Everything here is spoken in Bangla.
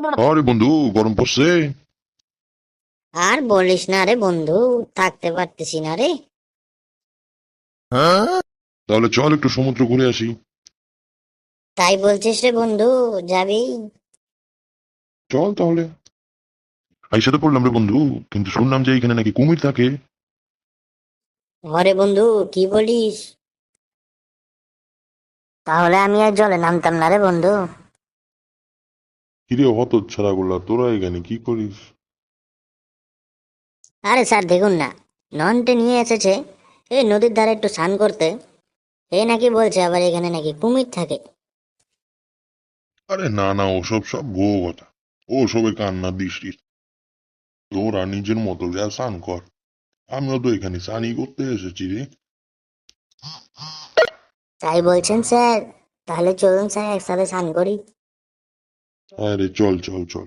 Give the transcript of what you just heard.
আরে বন্ধু, গরম পড়ছে। আর বলিস না রে বন্ধু, থাকতে পারতেছি না রে। তাহলে চল একটু সমুদ্র ঘুরে আসি। তাই বলছিস রে বন্ধু? যাবি? চল তাহলে। আইসা তো পড়লাম রে বন্ধু, কিন্তু শুনলাম যে এখানে নাকি কুমির থাকে। ঘরে বন্ধু, কি বলিস? তাহলে আমি আর জলে নামতাম না রে বন্ধু। কিরে হত ছাড়া গুলা, তোরা এখানে কি করিস? আরে স্যার দেখুন না, ননটে নিয়ে এসেছে এই নদীর ধারে একটু স্নান করতে। এ নাকি বলছে আবার এখানে নাকি কুমির থাকে। আরে না না, ওসব সব ভুয়ো কথা। ওসবে কান্না দৃষ্টি। তোরা নিজের মতো যা স্নান কর। আমিও তো এখানে স্নানই করতে এসেছি রে। তাই বলছেন স্যার? তাহলে চলুন স্যার একসাথে স্নান করি। আরে চল চল চল।